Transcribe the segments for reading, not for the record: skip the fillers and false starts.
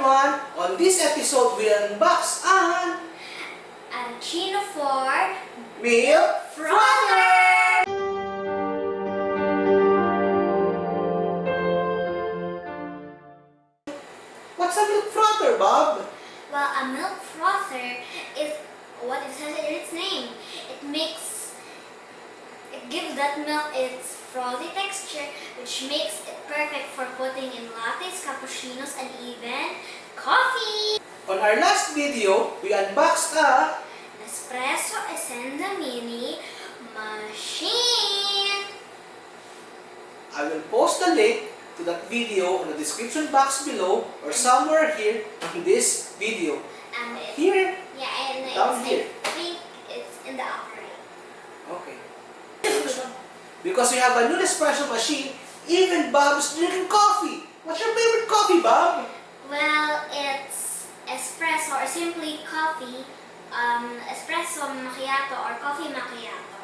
everyone! On this episode, we unbox an Aerocinno for Milk Frother! What's a milk frother, Bob? Well, a milk frother is what it says in its name. It gives that milk its frothy texture, which makes it perfect for putting in lattes, cappuccinos, and even coffee. On our last video, we unboxed a Nespresso Essenza Mini machine. I will post the link to that video in the description box below or somewhere here in this video. And Here? yeah, and Down here. I think it's in the upper right. Okay. Because we have a new Nespresso machine, even Bob's drinking coffee. What's your favorite coffee, Bob? Well, it's espresso or simply coffee, espresso macchiato or coffee macchiato,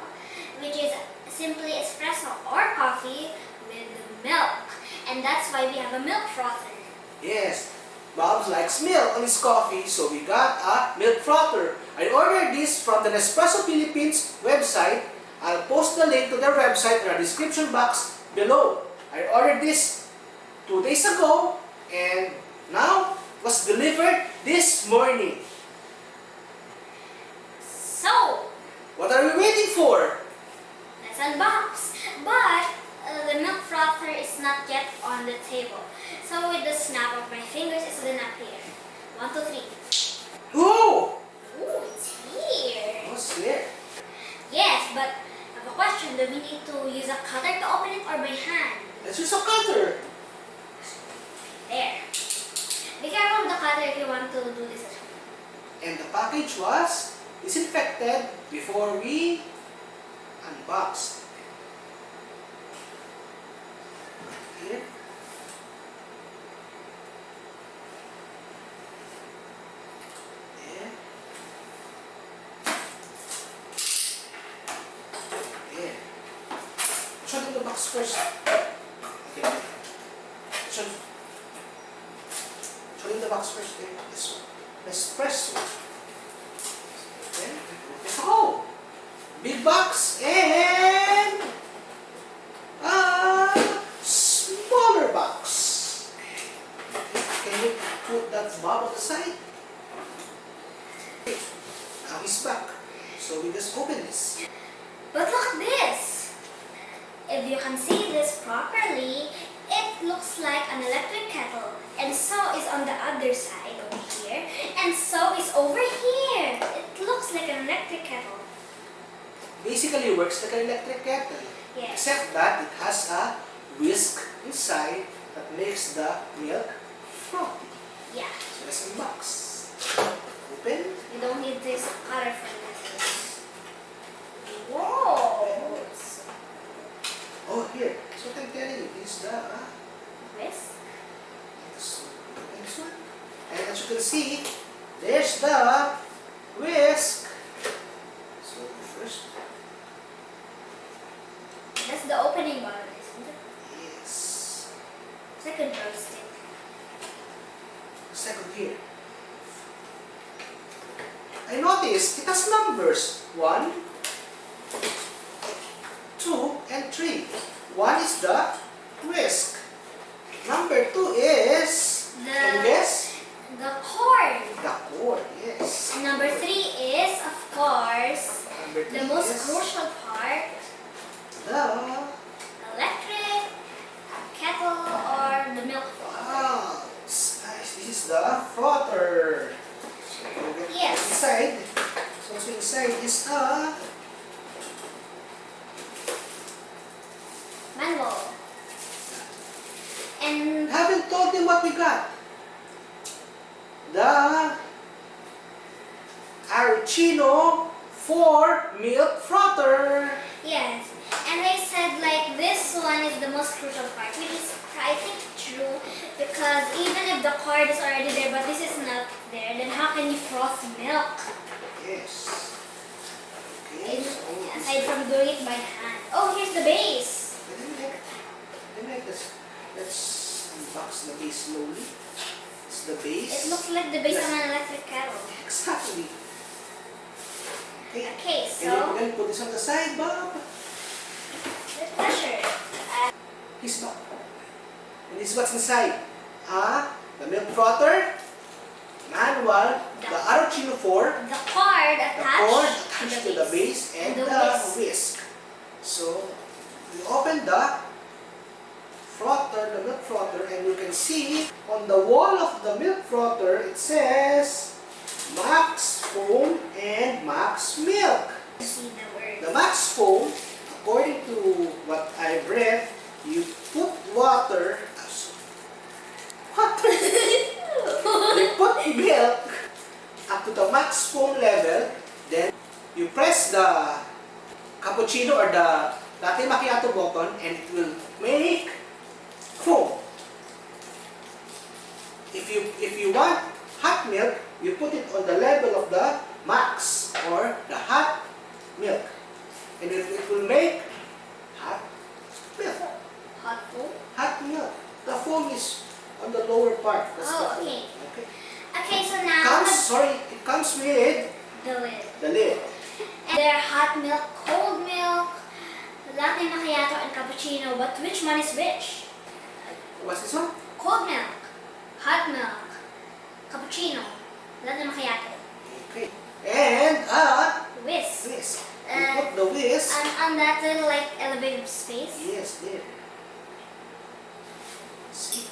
which is simply espresso or coffee with milk. And that's why we have a milk frother. Yes, Bob likes milk on his coffee, so we got a milk frother. I ordered this from the Nespresso Philippines website. I'll post the link to their website in our description box below. I ordered this 2 days ago and now it was delivered this morning. So, What are we waiting for? let's unbox. But the milk frother is not yet on the table. So with the snap of my fingers, it's gonna appear. 1, 2, 3. Whoa! Ooh, it's here. What's there? Yes, but I have a question. Do we need to use a cutter to open it or by hand? Let's use a cutter. There. Be careful with the cutter if you want to do this. And the package was disinfected before we unboxed. Here. There. There. Show them the box first. Okay. Show them the box first. There. This one. Nespresso. Okay. Oh! Big box and a smaller box. Okay. Can you put that Bob on the side? Okay. Now he's back. So we just open this. But look this! If you can see this properly, it looks like an electric kettle. And so is on the other side over here. And so is over here. It looks like an electric kettle. Basically works like an electric kettle. Yes. Except that it has a whisk inside that makes the milk frothy. Yeah. So let's unbox. Open. You don't need this cutter for this. Whoa! Oh, here. So I'm telling you, this is the Whisk. this one. And as you can see, there's the whisk. So first, That's the opening button, isn't it? yes. Second joystick. Second here. I noticed it has numbers 1, 2, and 3. 1 is the whisk. Number 2 is, can you guess? The cord. The cord, yes. And number 3 is, of course, Number 3 the most is crucial part, the, electric kettle or the milk frother. wow, it's nice. This is the frother. So we'll get Yes. inside. So inside is a Manual. And haven't told them what we got. The Aerocinno for milk frother. yes, and they said like this one is the most crucial part, which is I think true, because even if the cord is already there but this is not there, then how can you froth milk? Yes. Okay. Aside from doing it by hand. Oh, here's the base. Let's unbox the base slowly. It's the base. It looks like the base Yes. of an electric kettle. Exactly. Okay. Okay, And then we're so going to put this on the side, Bob. with pleasure. He's back. And this is what's inside. The milk frother, manual, the Aerocinno 4, The cord the cord attached attached to the base, and the the whisk. whisk. So, we open the frother, the milk frother, and you can see on the wall of the milk frother, it says Max Foam and Max Milk. See the word. The Max Foam, according to what I read, you put water, you put milk up to the max foam level, then you press the cappuccino or the latte macchiato button and it will make foam. If you want hot milk, you put it on the level of the max or the hot milk, and it will make hot milk. Hot foam. Hot milk. The foam is on the lower part. That's the Oh, foam. okay. Okay. Okay, so now It comes with the lid. the lid. And there are hot milk, cold milk, latte macchiato, and cappuccino. But which one is which? What's this one? Cold milk, hot milk, cappuccino, latte macchiato, Okay. And whisk. whisk. You put the whisk. And on that little like elevated space. Yes, there. See?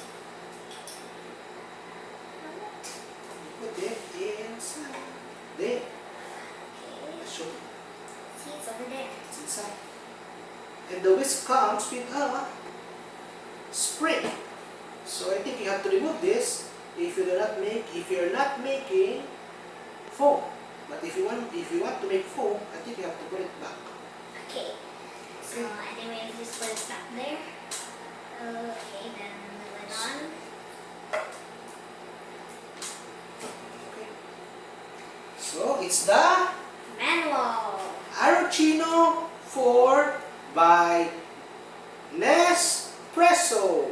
You put it inside. There. Okay. Let's show you. See, it's over there. It's inside. And the whisk comes with a spring. So I think you have to remove this if you're not making foam. But if you want to make foam, I think you have to put it back. Okay. So anyway, just put it back there. Okay, then the lid on. Okay. So it's the Manual. Aerocinno 4 by Nespresso.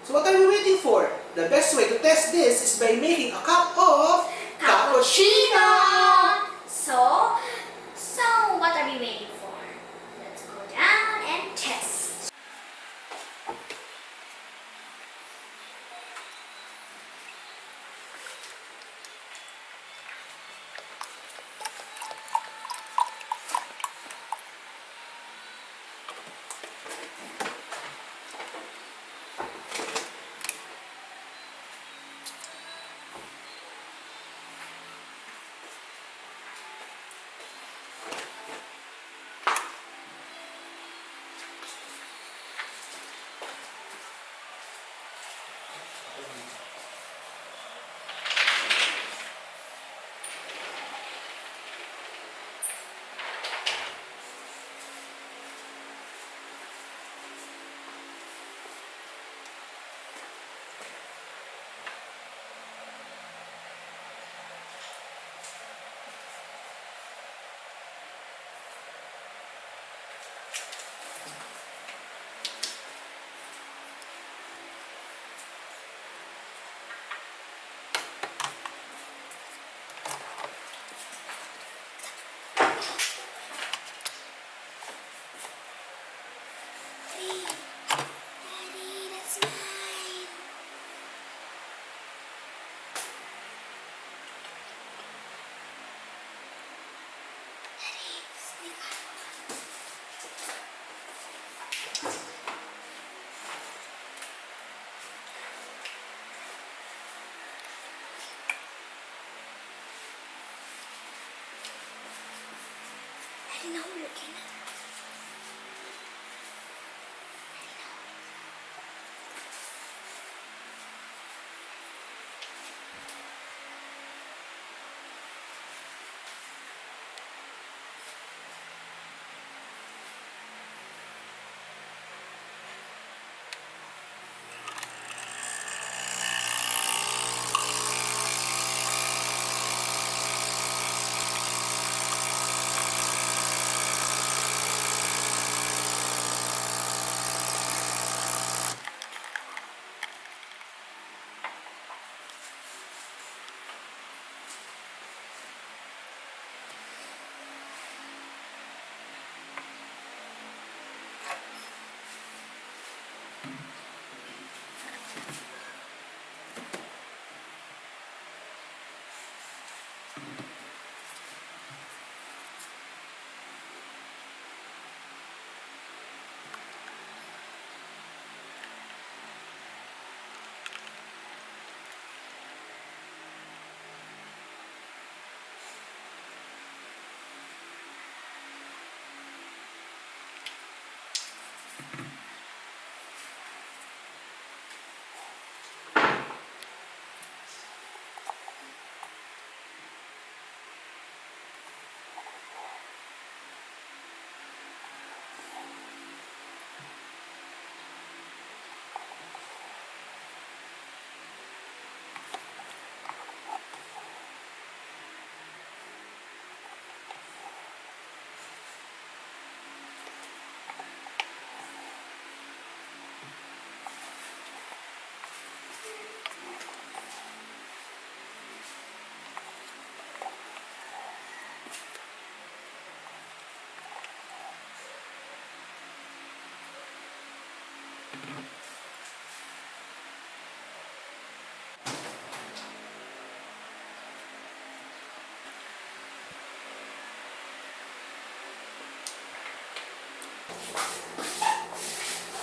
So what are we waiting for? The best way to test this is by making a cup of cappuccino. So what are we waiting for? Let's go down and test. Daddy, that's mine. Daddy, sneak I know you're gonna.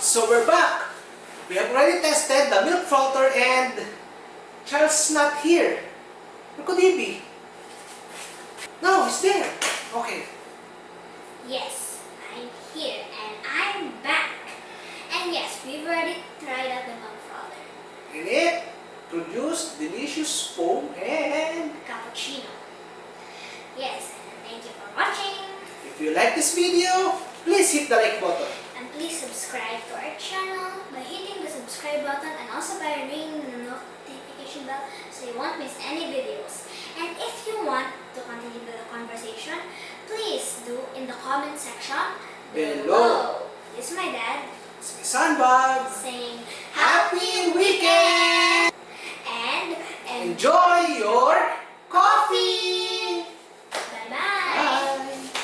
So we're back. We have already tested the milk frother and Charles not here. Where could he be? No, he's there. Okay. Yes, I'm here and I'm back. And yes, we've already tried out the milk frother. And it produced delicious foam and... Cappuccino. Yes, and thank you for watching. If you like this video, please hit the like button. And please subscribe to our channel by hitting the subscribe button and also by ringing the notification bell so you won't miss any videos. And if you want to continue the conversation, please do in the comment section Below. This is my dad It's my sandbag. saying